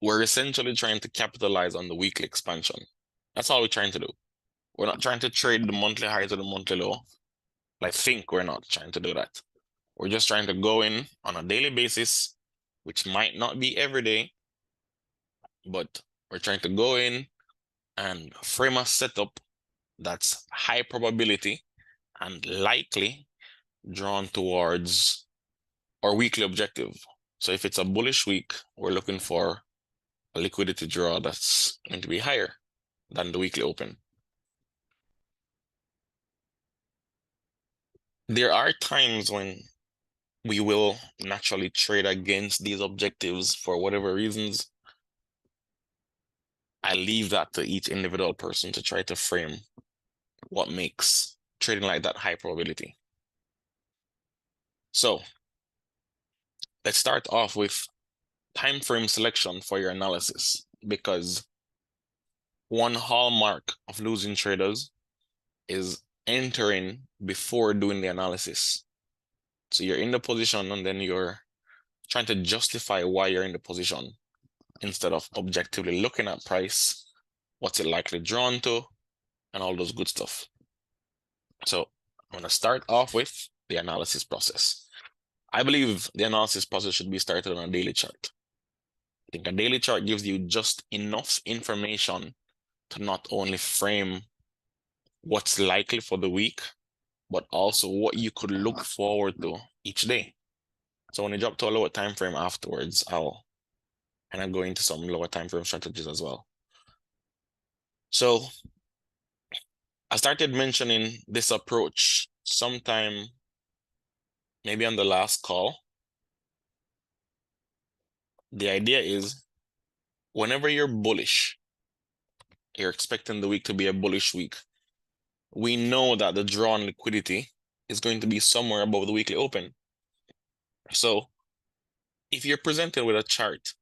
we're essentially trying to capitalize on the weekly expansion. That's all we're trying to do. We're not trying to trade the monthly high to the monthly low. I think we're not trying to do that. We're just trying to go in on a daily basis, which might not be every day, but we're trying to go in and frame a setup that's high probability and likely drawn towards our weekly objective. So if it's a bullish week, we're looking for a liquidity draw that's going to be higher than the weekly open. There are times when we will naturally trade against these objectives for whatever reasons. I leave that to each individual person to try to frame what makes trading like that high probability. So let's start off with time frame selection for your analysis, because one hallmark of losing traders is entering before doing the analysis. So you're in the position and then you're trying to justify why you're in the position instead of objectively looking at price, what's it likely drawn to, and all those good stuff. So I'm going to start off with the analysis process. I believe the analysis process should be started on a daily chart. I think a daily chart gives you just enough information to not only frame what's likely for the week, but also what you could look forward to each day. So when you drop to a lower time frame afterwards, I'll kind of go into some lower time frame strategies as well. So I started mentioning this approach sometime maybe on the last call. The idea is whenever you're bullish, you're expecting the week to be a bullish week. We know that the drawn liquidity is going to be somewhere above the weekly open. So if you're presented with a chart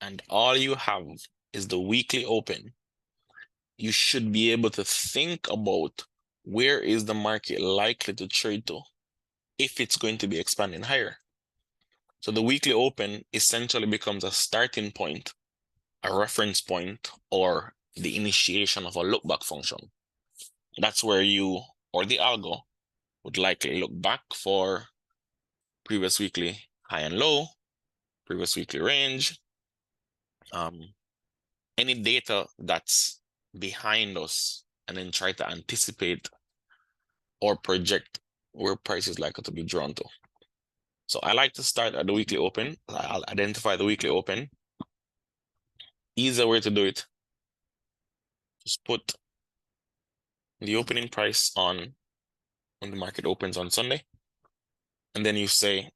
and all you have is the weekly open, you should be able to think about where is the market likely to trade to if it's going to be expanding higher. So the weekly open essentially becomes a starting point, a reference point, or the initiation of a look back function. That's where you or the algo would likely look back for previous weekly high and low, previous weekly range, any data that's behind us, and then try to anticipate or project where price is likely to be drawn to. So I like to start at the weekly open. I'll identify the weekly open. Easier way to do it, just put the opening price on when the market opens on Sunday. And then you say,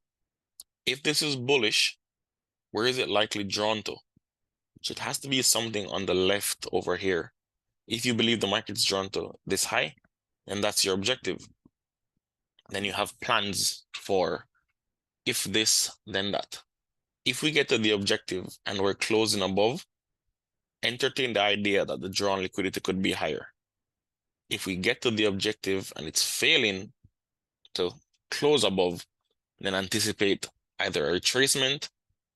if this is bullish, where is it likely drawn to? So it has to be something on the left over here. If you believe the market's drawn to this high, and that's your objective, then you have plans for if this, then that. If we get to the objective and we're closing above, entertain the idea that the drawn liquidity could be higher. If we get to the objective and it's failing to close above, then anticipate either a retracement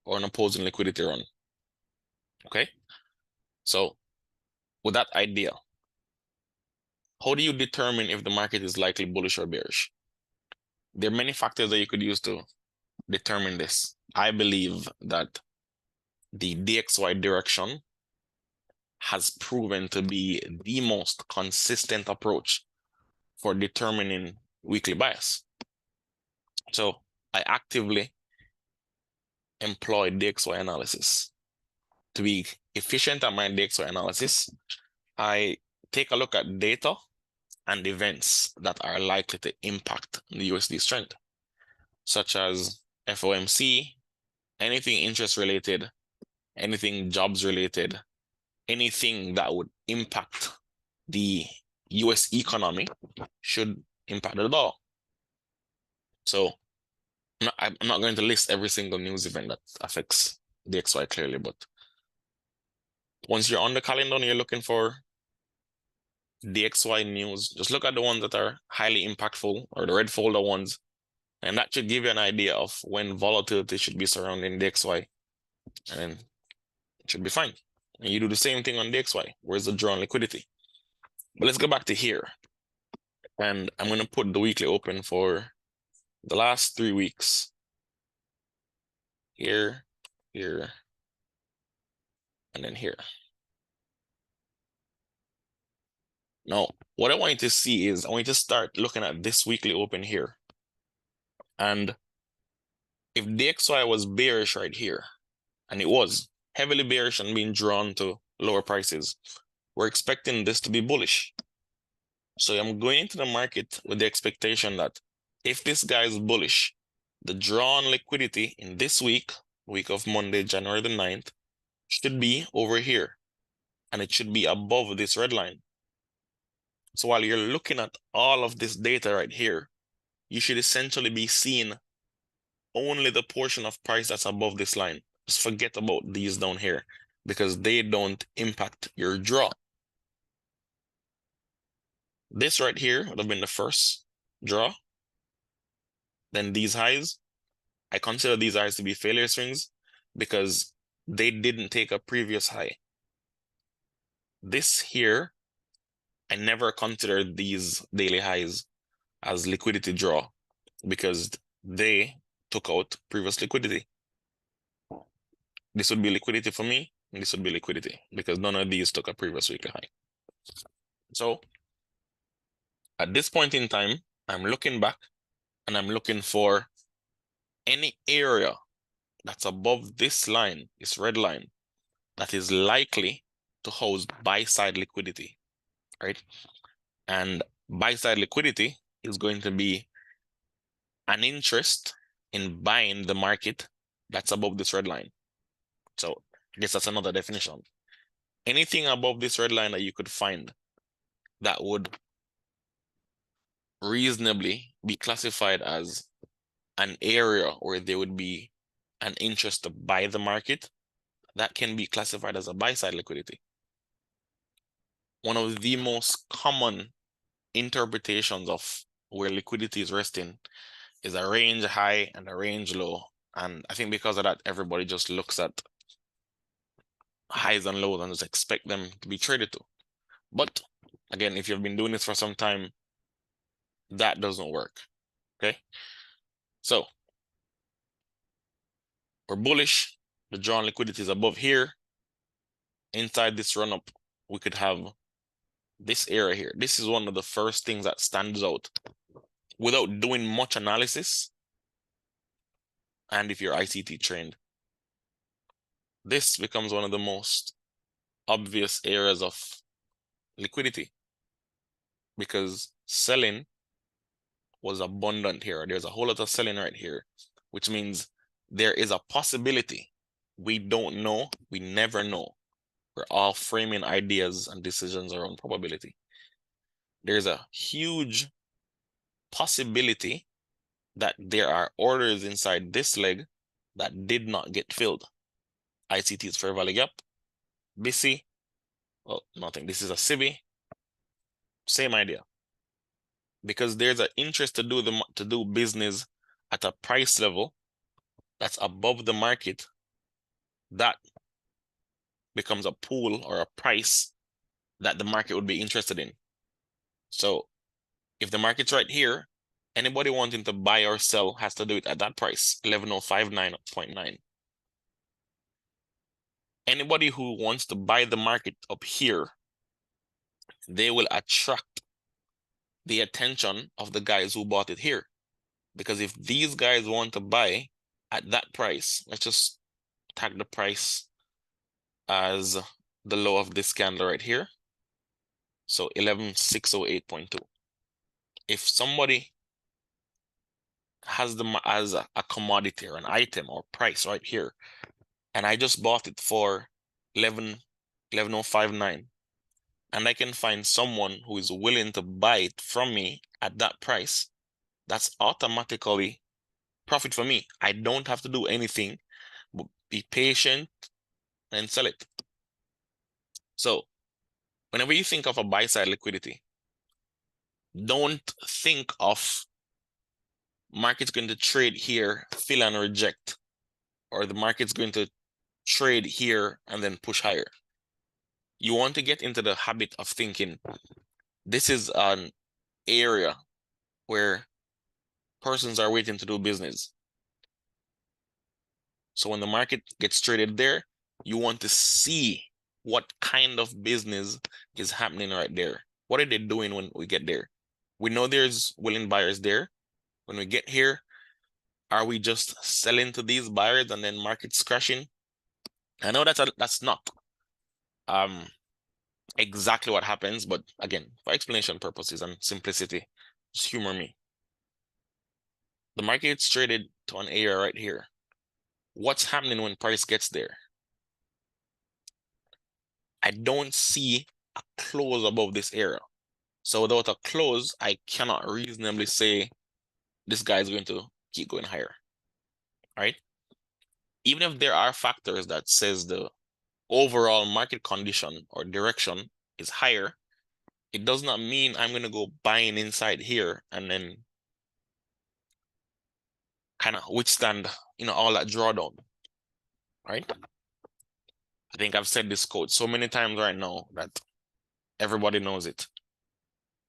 or an opposing liquidity run. Okay? So with that idea, how do you determine if the market is likely bullish or bearish? There are many factors that you could use to determine this. I believe that the DXY direction has proven to be the most consistent approach for determining weekly bias. So I actively employ DXY analysis. To be efficient at my DXY analysis, I take a look at data and events that are likely to impact the USD strength, such as FOMC, anything interest related, anything jobs related, anything that would impact the US economy should impact the dollar. So I'm not going to list every single news event that affects the XY clearly, but once you're on the calendar and you're looking for DXY news, just look at the ones that are highly impactful or the red folder ones, and that should give you an idea of when volatility should be surrounding DXY. And Should be fine. And you do the same thing on the XY. Where's the drawn liquidity? But let's go back to here. And I'm going to put the weekly open for the last 3 weeks. Here, here, and then here. Now, what I want you to see is I want you to start looking at this weekly open here. And if the XY was bearish right here, and it was heavily bearish and being drawn to lower prices, we're expecting this to be bullish. So I'm going into the market with the expectation that if this guy is bullish, the drawn liquidity in this week of Monday, January the 9th, should be over here. And it should be above this red line. So while you're looking at all of this data right here, you should essentially be seeing only the portion of price that's above this line. Just forget about these down here because they don't impact your draw. This right here would have been the first draw. Then these highs, I consider these highs to be failure swings because they didn't take a previous high. This here, I never considered these daily highs as liquidity draw because they took out previous liquidity. This would be liquidity for me, and this would be liquidity because none of these took a previous weekly high. So at this point in time, I'm looking back and I'm looking for any area that's above this line, this red line, that is likely to host buy-side liquidity, right? And buy-side liquidity is going to be an interest in buying the market that's above this red line. So I guess that's another definition. Anything above this red line that you could find that would reasonably be classified as an area where there would be an interest to buy the market, that can be classified as a buy-side liquidity. One of the most common interpretations of where liquidity is resting is a range high and a range low. And I think because of that, everybody just looks at highs and lows and just expect them to be traded to. But again, if you've been doing this for some time, that doesn't work, okay? So we're bullish. The drawn liquidity is above here. Inside this run-up, we could have this area here. This is one of the first things that stands out without doing much analysis. And if you're ICT trained, this becomes one of the most obvious areas of liquidity because selling was abundant here. There's a whole lot of selling right here, which means there is a possibility. We don't know. We never know. We're all framing ideas and decisions around probability. There's a huge possibility that there are orders inside this leg that did not get filled. ICT's fair value gap, BC, well, nothing. This is a CB, same idea. Because there's an interest to do business at a price level that's above the market, that becomes a pool or a price that the market would be interested in. So if the market's right here, anybody wanting to buy or sell has to do it at that price, 11059.9. Anybody who wants to buy the market up here, they will attract the attention of the guys who bought it here. Because if these guys want to buy at that price, let's just tag the price as the low of this candle right here. So 11608.2. If somebody has them as a commodity or an item or price right here, and I just bought it for 11059, and I can find someone who is willing to buy it from me at that price, that's automatically profit for me. I don't have to do anything but be patient and sell it. So whenever you think of a buy-side liquidity, don't think of market's going to trade here, fill and reject, or the market's going to trade here and then push higher. You want to get into the habit of thinking this is an area where persons are waiting to do business. So when the market gets traded there, you want to see what kind of business is happening right there. What are they doing when we get there? We know there's willing buyers there. When we get here, are we just selling to these buyers and then market's crashing? I know that's not exactly what happens, but again, for explanation purposes and simplicity, just humor me. The market's traded to an area right here. What's happening when price gets there? I don't see a close above this area. So without a close, I cannot reasonably say this guy is going to keep going higher, right? Even if there are factors that says the overall market condition or direction is higher, it does not mean I'm going to go buying inside here and then kind of withstand, all that drawdown, right? I think I've said this quote so many times right now that everybody knows it.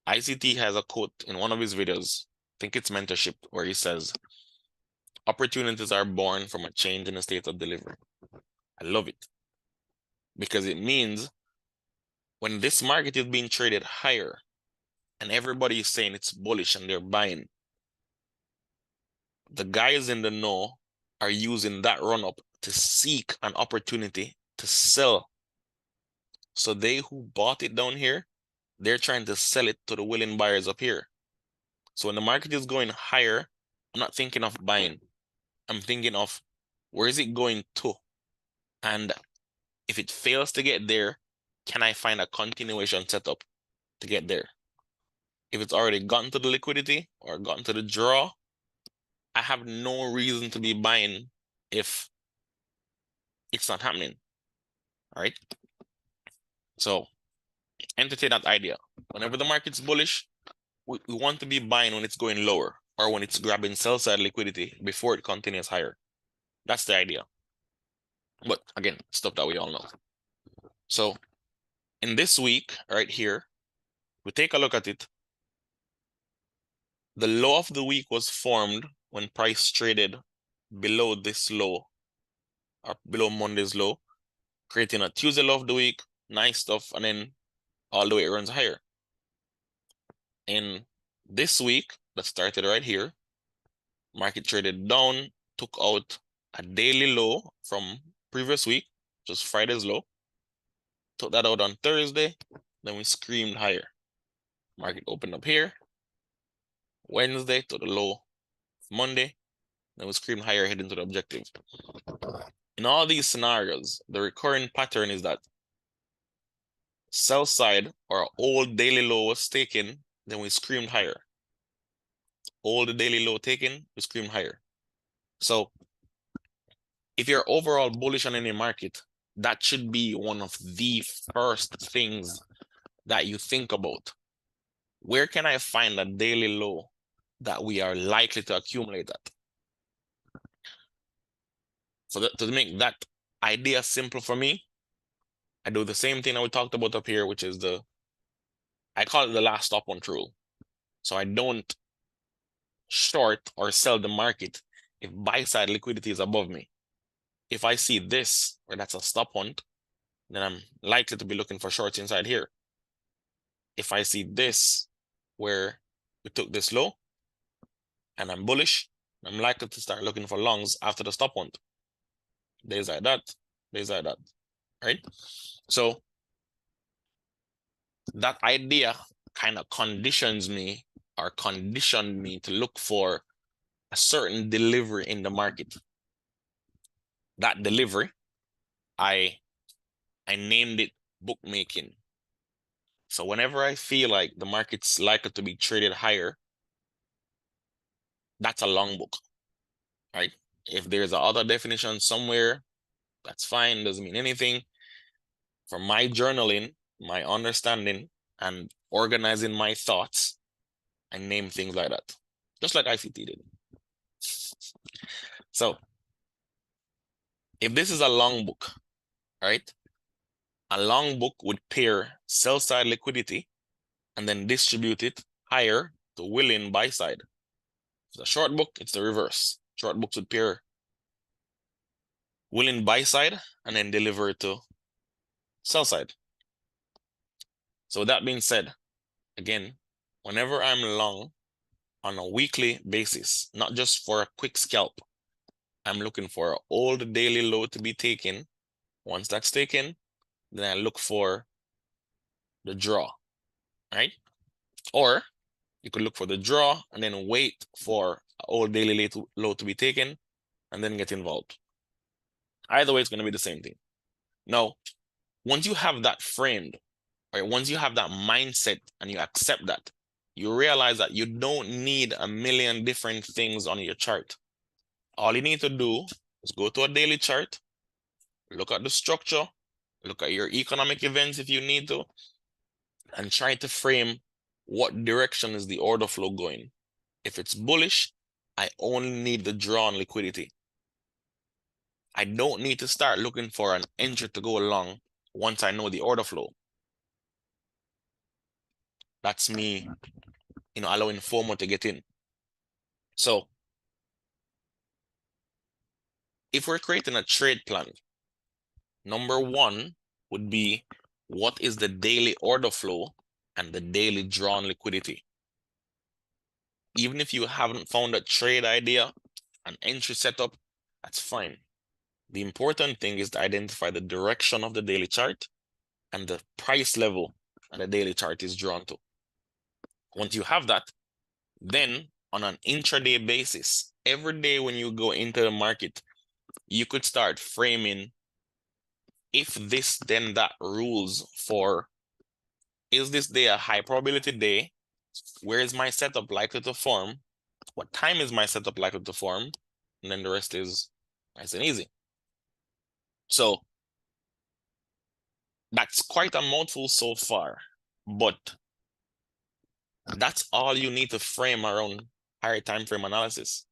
ICT has a quote in one of his videos, I think it's mentorship, where he says, opportunities are born from a change in the state of delivery. I love it because it means when this market is being traded higher and everybody is saying it's bullish and they're buying, the guys in the know are using that run up to seek an opportunity to sell. So they who bought it down here, they're trying to sell it to the willing buyers up here. So when the market is going higher, I'm not thinking of buying. I'm thinking of where is it going to? And if it fails to get there, can I find a continuation setup to get there? If it's already gotten to the liquidity or gotten to the draw, I have no reason to be buying if it's not happening. All right. So entertain that idea. Whenever the market's bullish, we want to be buying when it's going lower or when it's grabbing sell side liquidity before it continues higher. That's the idea. But again, stuff that we all know. So in this week right here, we take a look at it. The low of the week was formed when price traded below this low or below Monday's low, creating a Tuesday low of the week, nice stuff, and then all the way it runs higher. In this week that started right here, market traded down, took out a daily low from previous week, just Friday's low, took that out on Thursday, then we screamed higher. Market opened up here, Wednesday to the low, Monday, then we screamed higher heading to the objective. In all these scenarios, the recurring pattern is that sell side or old daily low was taken, then we screamed higher. Old daily low taken, we screamed higher. So if you're overall bullish on any market, that should be one of the first things that you think about. Where can I find a daily low that we are likely to accumulate at? So to make that idea simple for me, I do the same thing that we talked about up here, which is I call it the last stop on rule. So I don't short or sell the market if buy side liquidity is above me. If I see this, where that's a stop hunt, then I'm likely to be looking for shorts inside here. If I see this, where we took this low, and I'm bullish, I'm likely to start looking for longs after the stop hunt. Days like that, right? So that idea kind of conditioned me to look for a certain delivery in the market. That delivery, I named it bookmaking. So whenever I feel like the market's likely to be traded higher, that's a long book, right? If there's a other definition somewhere, that's fine, doesn't mean anything. For my journaling, my understanding, and organizing my thoughts, I name things like that, just like ICT did. So If this is a long book, right? A long book would pair sell side liquidity and then distribute it higher to willing buy side. If it's a short book, it's the reverse. Short books would pair willing buy side and then deliver it to sell side. So with that being said, again, whenever I'm long on a weekly basis, not just for a quick scalp, I'm looking for an old daily low to be taken. Once that's taken, then I look for the draw, right? Or you could look for the draw and then wait for an old daily low to be taken and then get involved. Either way, it's going to be the same thing. Now, once you have that framed, right, once you have that mindset and you accept that, you realize that you don't need a million different things on your chart. All you need to do is go to a daily chart, look at the structure, look at your economic events if you need to, and try to frame what direction is the order flow going. If it's bullish, I only need the draw on liquidity. I don't need to start looking for an entry to go along once I know the order flow. That's me, allowing FOMO to get in. So if we're creating a trade plan, number one would be what is the daily order flow and the daily drawn liquidity. Even if you haven't found a trade idea, an entry setup, that's fine. The important thing is to identify the direction of the daily chart and the price level that the daily chart is drawn to. Once you have that, then on an intraday basis, every day when you go into the market, you could start framing if this then that rules for, is this day a high probability day? Where is my setup likely to form? What time is my setup likely to form? And then the rest is nice and easy. So that's quite a mouthful so far, but that's all you need to frame around higher time frame analysis.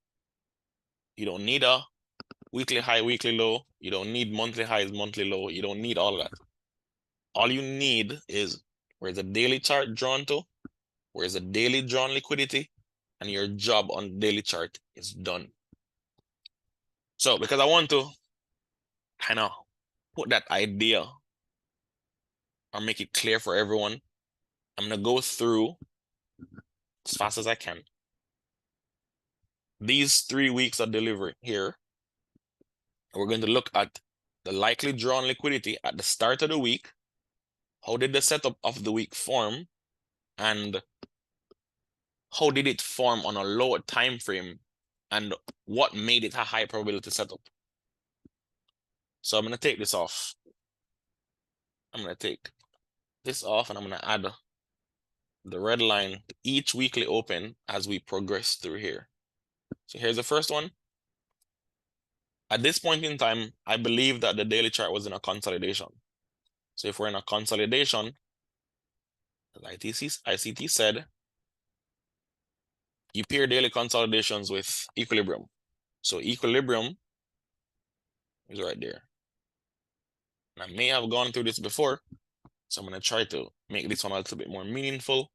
You don't need a weekly high, weekly low. You don't need monthly highs, monthly low. You don't need all of that. All you need is where's the daily chart drawn to, where's the daily drawn liquidity, and your job on the daily chart is done. So because I want to kind of put that idea or make it clear for everyone, I'm gonna go through as fast as I can these 3 weeks of delivery here. We're going to look at the likely drawn liquidity at the start of the week. How did the setup of the week form? And how did it form on a lower time frame? And what made it a high probability setup? So I'm going to take this off. I'm going to take this off and I'm going to add the red line to each weekly open as we progress through here. So here's the first one. At this point in time, I believe that the daily chart was in a consolidation. So if we're in a consolidation, as ICT said, you pair daily consolidations with equilibrium. So equilibrium is right there. And I may have gone through this before, so I'm going to try to make this one a little bit more meaningful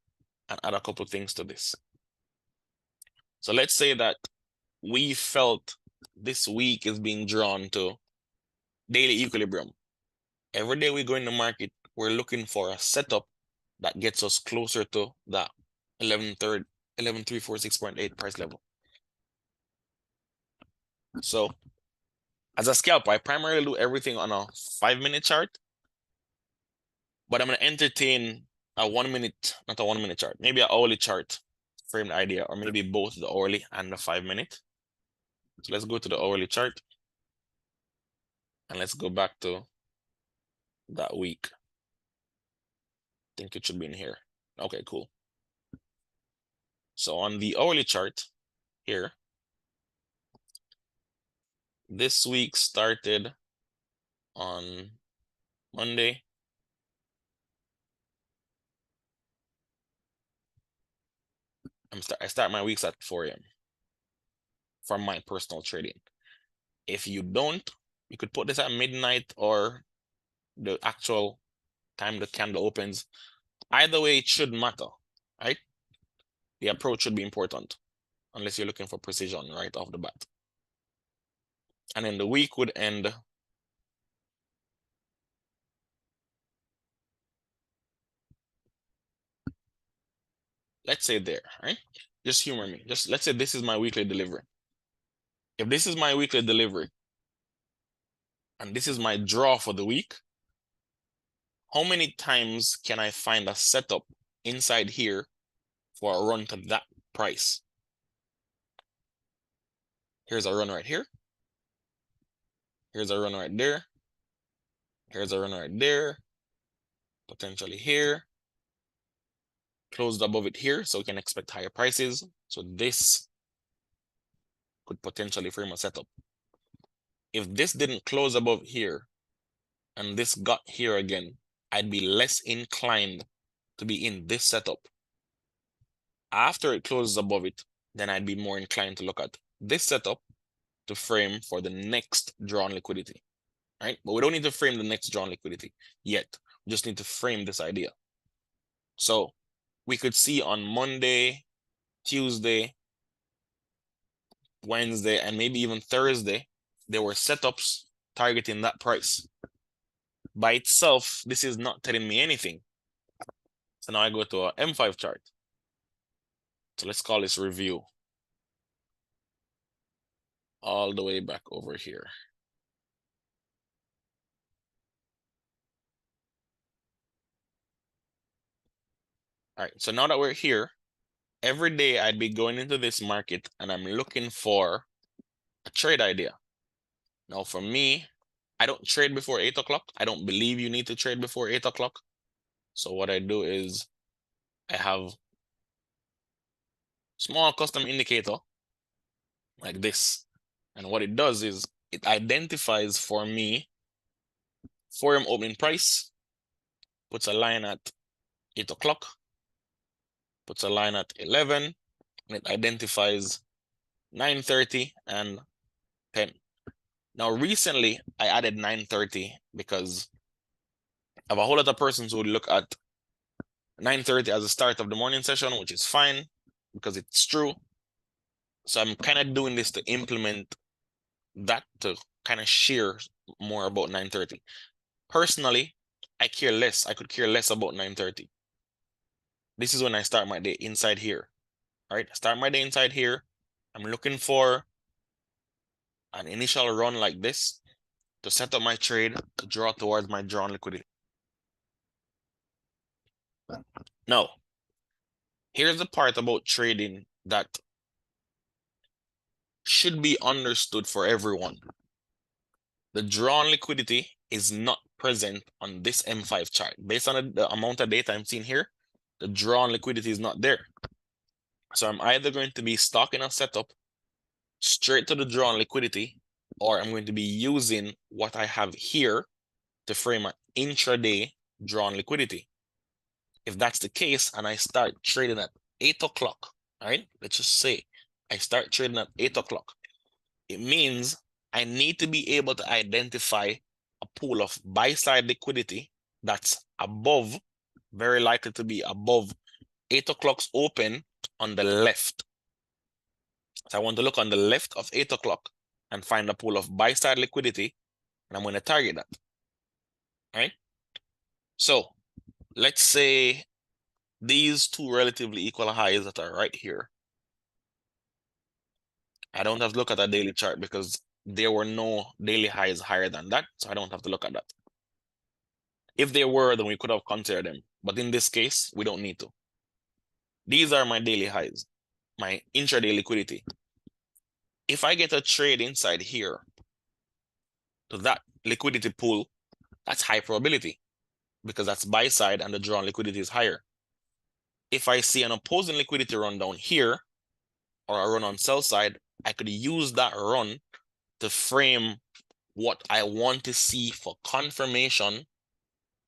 and add a couple things to this. So let's say that we felt this week is being drawn to daily equilibrium. Every day we go in the market, we're looking for a setup that gets us closer to that 11,346.8 price level. So as a scalper, I primarily do everything on a 5-minute chart, but I'm going to entertain a 1-minute, not a 1-minute chart, maybe an hourly chart frame the idea, or maybe both the hourly and the 5-minute. So let's go to the hourly chart and let's go back to that week. I think it should be in here. Okay, cool. So on the hourly chart here, this week started on Monday. I start my weeks at 4 a.m. from my personal trading. If you don't, You could put this at midnight or the actual time the candle opens. Either way, it should matter, right? The approach should be important, unless you're looking for precision right off the bat. And then the week would end let's say there, right? Just humor me. Just let's say this is my weekly delivery. If this is my weekly delivery and this is my draw for the week, how many times can I find a setup inside here for a run to that price? Here's a run right here. Here's a run right there. Here's a run right there. Potentially here. Closed above it here, so we can expect higher prices. So this could potentially frame a setup. If this didn't close above here and this got here again, I'd be less inclined to be in this setup. After it closes above it, then I'd be more inclined to look at this setup to frame for the next drawn liquidity, right? But we don't need to frame the next drawn liquidity yet. We just need to frame this idea. So we could see on Monday, Tuesday, Wednesday, and maybe even Thursday, there were setups targeting that price. By itself, this is not telling me anything. So now I go to a M5 chart. So let's call this review. All the way back over here. All right, so now that we're here, every day I'd be going into this market and I'm looking for a trade idea. Now for me, I don't trade before 8 o'clock. I don't believe you need to trade before 8 o'clock. So what I do is I have small custom indicator like this. And what it does is it identifies for me forum opening price, puts a line at 8 o'clock, puts a line at 11, and it identifies 9:30 and 10. Now, recently, I added 9:30 because I have a whole lot of persons who would look at 9:30 as the start of the morning session, which is fine because it's true. So I'm kind of doing this to implement that to kind of share more about 9:30. Personally, I care less. I could care less about 9:30. This is when I start my day inside here. All right, start my day inside here. I'm looking for an initial run like this to set up my trade to draw towards my drawn liquidity. Now, here's the part about trading that should be understood for everyone. The drawn liquidity is not present on this M5 chart. Based on the amount of data I'm seeing here, the drawn liquidity is not there. So I'm either going to be stocking a setup straight to the drawn liquidity, or I'm going to be using what I have here to frame an intraday drawn liquidity. If that's the case, and I start trading at 8 o'clock, all right, let's just say I start trading at 8 o'clock, it means I need to be able to identify a pool of buy-side liquidity that's above, very likely to be above 8 o'clock's open on the left. So I want to look on the left of 8 o'clock and find a pool of buy-side liquidity, and I'm going to target that. All right. So let's say these two relatively equal highs that are right here. I don't have to look at a daily chart because there were no daily highs higher than that, so I don't have to look at that. If there were, then we could have considered them. But in this case, we don't need to. These are my daily highs, my intraday liquidity. If I get a trade inside here to that liquidity pool, that's high probability because that's buy side and the drawn liquidity is higher. If I see an opposing liquidity run down here or a run on sell side, I could use that run to frame what I want to see for confirmation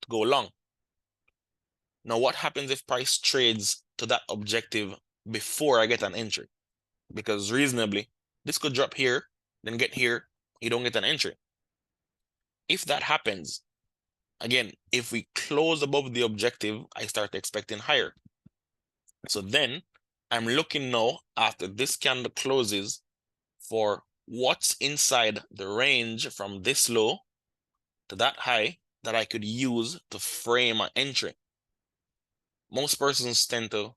to go long. Now, what happens if price trades to that objective before I get an entry? Because reasonably, this could drop here, then get here, you don't get an entry. If that happens, again, if we close above the objective, I start expecting higher. So then I'm looking now after this candle closes for what's inside the range from this low to that high that I could use to frame an entry. Most persons tend to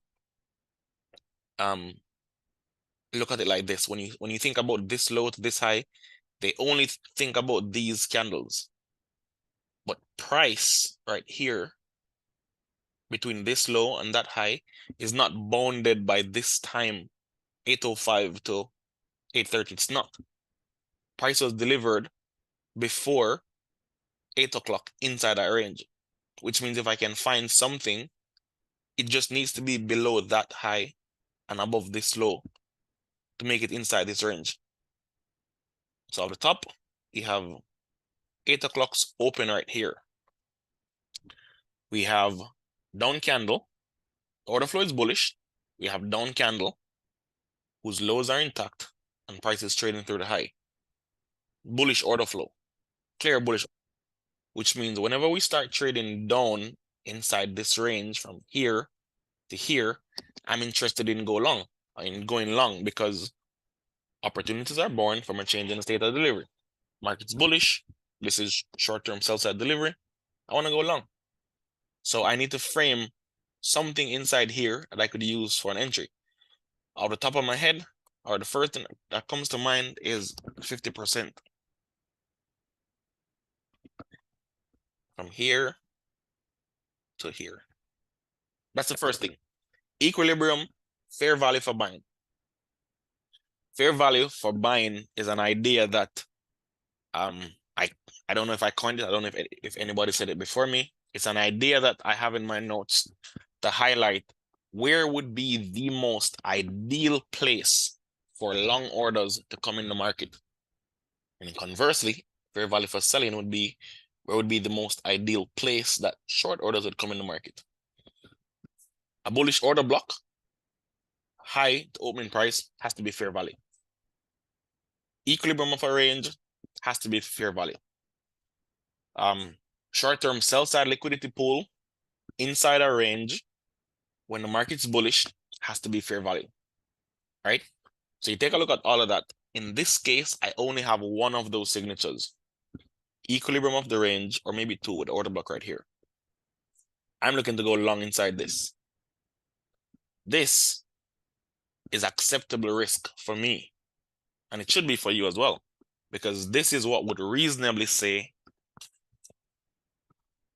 look at it like this. When you think about this low to this high, they only think about these candles. But price right here between this low and that high is not bounded by this time, 8:05 to 8:30. It's not. Price was delivered before 8 o'clock inside that range, which means if I can find something, it just needs to be below that high and above this low to make it inside this range. So at the top, we have 8 o'clock's open right here. We have down candle. Order flow is bullish. We have down candle whose lows are intact and price is trading through the high. Bullish order flow, clear bullish, which means whenever we start trading down inside this range from here to here, I'm interested in going long because opportunities are born from a change in the state of delivery. Market's bullish. This is short-term sell-side delivery. I want to go long. So I need to frame something inside here that I could use for an entry. Off the top of my head, or the first thing that comes to mind is 50%. From here to here. That's the first thing. Equilibrium, fair value for buying. Fair value for buying is an idea that I don't know if I coined it. I don't know if anybody said it before me. It's an idea that I have in my notes to highlight where would be the most ideal place for long orders to come in the market. And conversely, fair value for selling would be where would be the most ideal place that short orders would come in the market. A bullish order block, high to opening price, has to be fair value. Equilibrium of a range has to be fair value. Short-term sell-side liquidity pool inside a range when the market's bullish has to be fair value, right? So you take a look at all of that. In this case, I only have one of those signatures. Equilibrium of the range, or maybe two with the order block right here. I'm looking to go long inside this. This is acceptable risk for me, and it should be for you as well, because this is what would reasonably say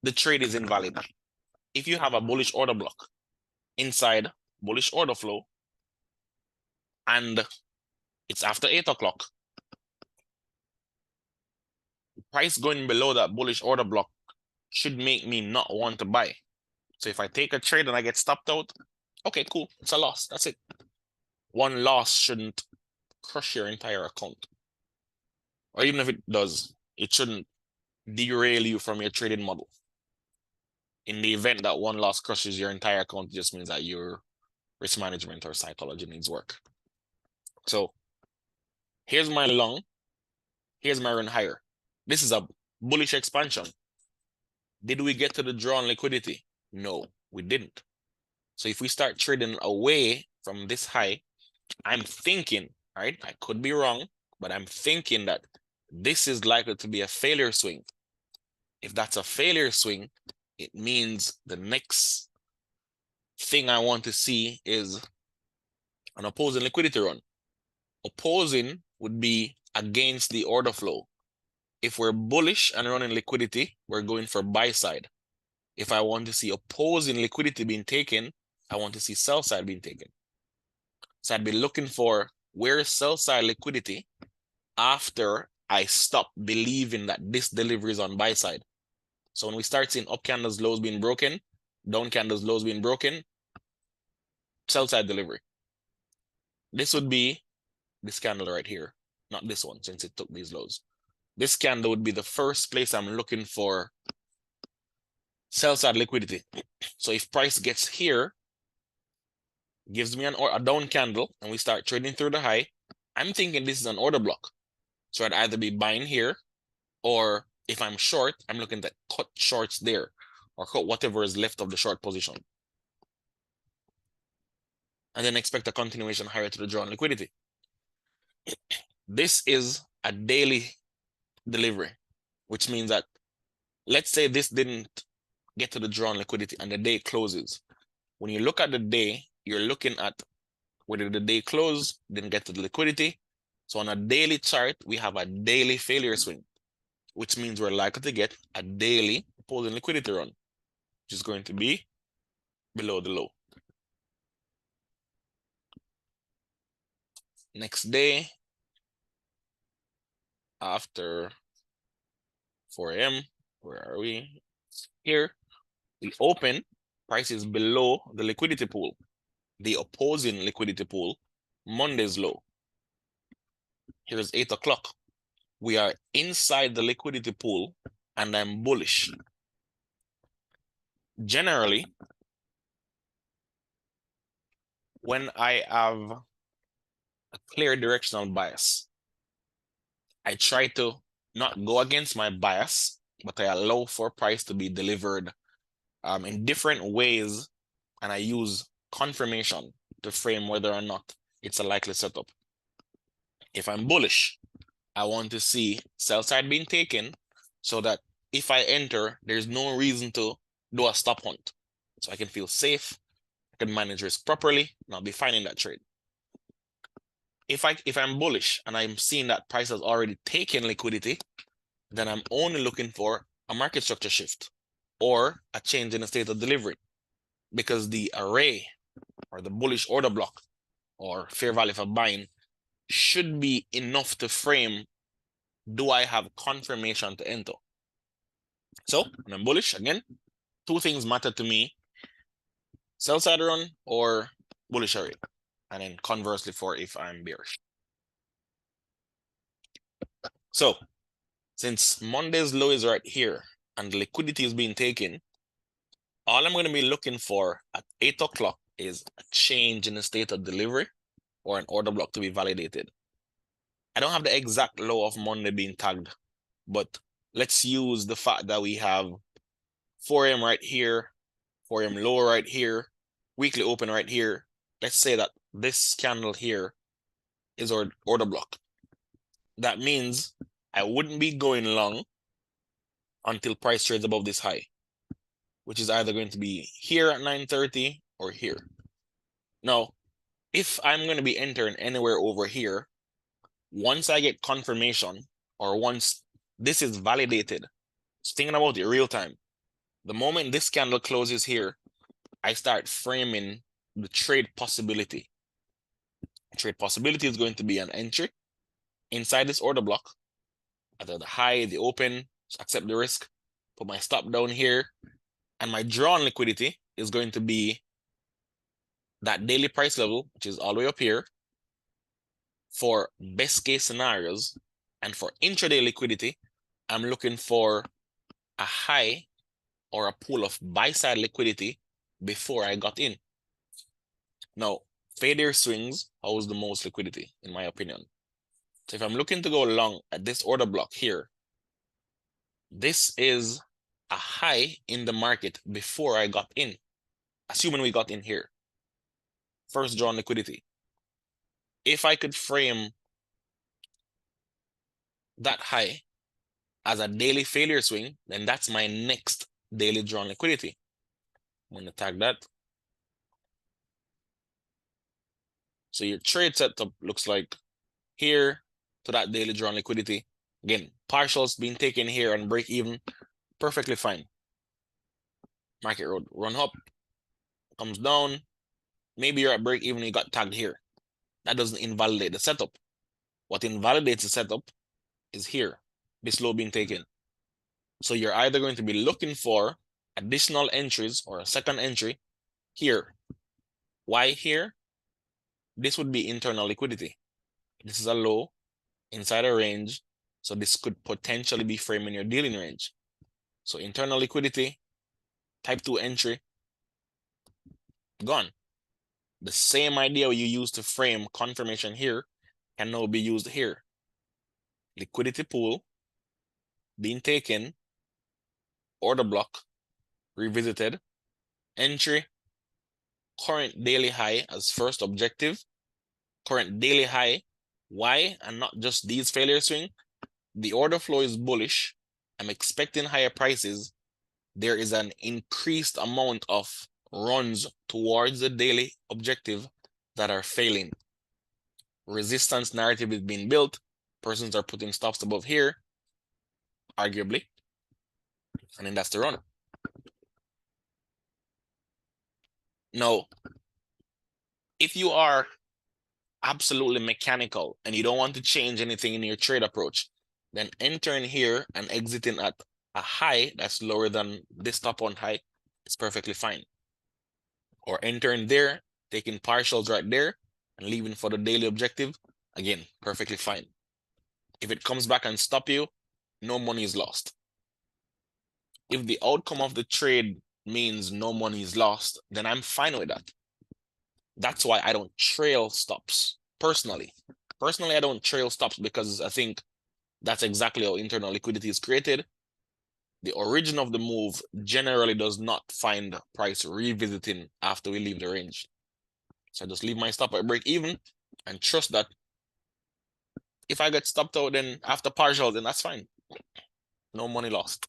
the trade is invalid. If you have a bullish order block inside bullish order flow and it's after 8 o'clock, price going below that bullish order block should make me not want to buy. So if I take a trade and I get stopped out, okay, cool, it's a loss, that's it. One loss shouldn't crush your entire account. Or even if it does, it shouldn't derail you from your trading model. In the event that one loss crushes your entire account, it just means that your risk management or psychology needs work. So here's my long, here's my run higher. This is a bullish expansion. Did we get to the drawn liquidity? No, we didn't. So if we start trading away from this high, I'm thinking, right? I could be wrong, but I'm thinking that this is likely to be a failure swing. If that's a failure swing, it means the next thing I want to see is an opposing liquidity run. Opposing would be against the order flow. If we're bullish and running liquidity, we're going for buy side. If I want to see opposing liquidity being taken, I want to see sell side being taken. So I'd be looking for where's sell side liquidity after I stop believing that this delivery is on buy side. So when we start seeing up candles lows being broken, down candles lows being broken, sell side delivery. This would be this candle right here, not this one since it took these lows. This candle would be the first place I'm looking for sell side liquidity. So if price gets here, gives me a down candle, and we start trading through the high, I'm thinking this is an order block. So I'd either be buying here, or If I'm short, I'm looking to cut shorts there or cut whatever is left of the short position. And then expect a continuation higher to the drawn liquidity. This is a daily delivery, which means that let's say this didn't get to the drawn liquidity and the day closes. When you look at the day, you're looking at whether the day closed, didn't get to the liquidity. So on a daily chart, we have a daily failure swing, which means we're likely to get a daily opposing liquidity run, which is going to be below the low. Next day, after 4 a.m., where are we? Here, we open, price is below the liquidity pool, the opposing liquidity pool, Monday's low. Here's 8 o'clock. We are inside the liquidity pool and I'm bullish. Generally, when I have a clear directional bias, I try to not go against my bias, but I allow for price to be delivered in different ways, and I use confirmation to frame whether or not it's a likely setup. If I'm bullish, I want to see sell side being taken so that if I enter, there's no reason to do a stop hunt. So I can feel safe, I can manage risk properly, and I'll be fine in that trade. If I'm bullish and I'm seeing that price has already taken liquidity, then I'm only looking for a market structure shift or a change in the state of delivery, because the array or the bullish order block or fair value for buying should be enough to frame, do I have confirmation to enter? So when I'm bullish, again, two things matter to me: sell side run or bullish array. And then conversely for if I'm bearish. So since Monday's low is right here and the liquidity is being taken, all I'm going to be looking for at 8 o'clock is a change in the state of delivery or an order block to be validated. I don't have the exact low of Monday being tagged, but let's use the fact that we have 4 a.m. right here, 4 a.m. low right here, weekly open right here. Let's say that this candle here is our order block. That means I wouldn't be going long until price trades above this high, which is either going to be here at 9:30 or here. Now, if I'm going to be entering anywhere over here, once I get confirmation or once this is validated, thinking about it real time, the moment this candle closes here, I start framing the trade possibility. Trade possibility is going to be an entry inside this order block, either the high, the open, accept the risk, put my stop down here, and my drawn liquidity is going to be that daily price level, which is all the way up here, for best case scenarios. And for intraday liquidity, I'm looking for a high or a pool of buy side liquidity before I got in. Now, failure swings holds the most liquidity, in my opinion. So if I'm looking to go long at this order block here, this is a high in the market before I got in, assuming we got in here. First drawn liquidity. If I could frame that high as a daily failure swing, then that's my next daily drawn liquidity. I'm going to tag that. So your trade setup looks like here to that daily drawn liquidity. Again, partials being taken here and break even, perfectly fine. Market road run up, comes down. Maybe you're at break even, you got tagged here. That doesn't invalidate the setup. What invalidates the setup is here, this low being taken. So you're either going to be looking for additional entries or a second entry here. Why here? This would be internal liquidity. This is a low inside a range, so this could potentially be framing your dealing range. So internal liquidity, type 2 entry, gone. The same idea you use to frame confirmation here can now be used here. Liquidity pool, being taken, order block, revisited, entry, current daily high as first objective, current daily high. Why? And not just these failure swing. The order flow is bullish. I'm expecting higher prices. There is an increased amount of runs towards the daily objective that are failing. Resistance narrative is being built. Persons are putting stops above here, arguably. And then that's the run. Now, if you are absolutely mechanical and you don't want to change anything in your trade approach, then entering here and exiting at a high that's lower than this top on high is perfectly fine. Or entering there, taking partials right there and leaving for the daily objective, again, perfectly fine. If it comes back and stop you, no money is lost. If the outcome of the trade means no money is lost, then I'm fine with that. That's why I don't trail stops personally. Personally, I don't trail stops because I think that's exactly how internal liquidity is created. The origin of the move generally does not find price revisiting after we leave the range. So I just leave my stop at break even and trust that if I get stopped out then after partial, then that's fine. No money lost.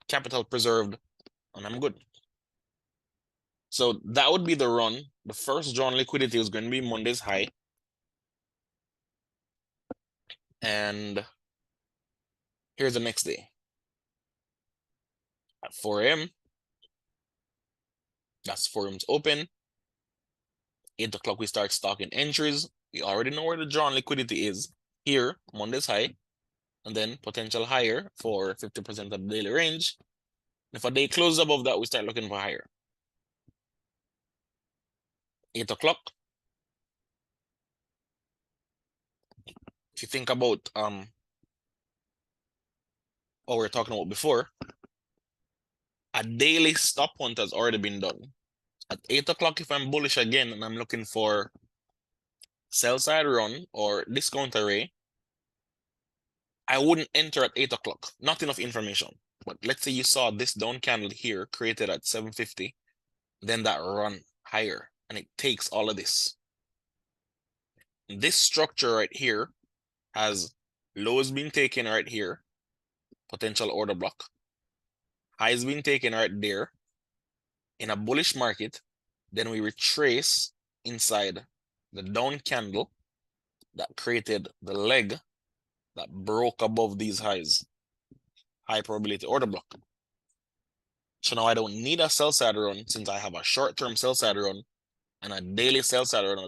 Capital preserved, and I'm good. So that would be the run. The first drawn liquidity is going to be Monday's high. And here's the next day. At 4 a.m., that's forums open. 8 o'clock, we start stocking entries. We already know where the drawn liquidity is. Here, Monday's high, and then potential higher for 50% of the daily range. If a day closes above that, we start looking for higher. 8 o'clock. If you think about what we were talking about before, a daily stop hunt has already been done. At 8 o'clock, if I'm bullish again and I'm looking for sell side run or discount array, I wouldn't enter at 8 o'clock. Not enough information. But let's say you saw this down candle here created at 750, then that run higher, and it takes all of this. This structure right here has lows being taken right here, potential order block. Highs being taken right there. In a bullish market, then we retrace inside the down candle that created the leg that broke above these highs. High probability order block. So now I don't need a sell side run since I have a short-term sell side run and a daily sell side run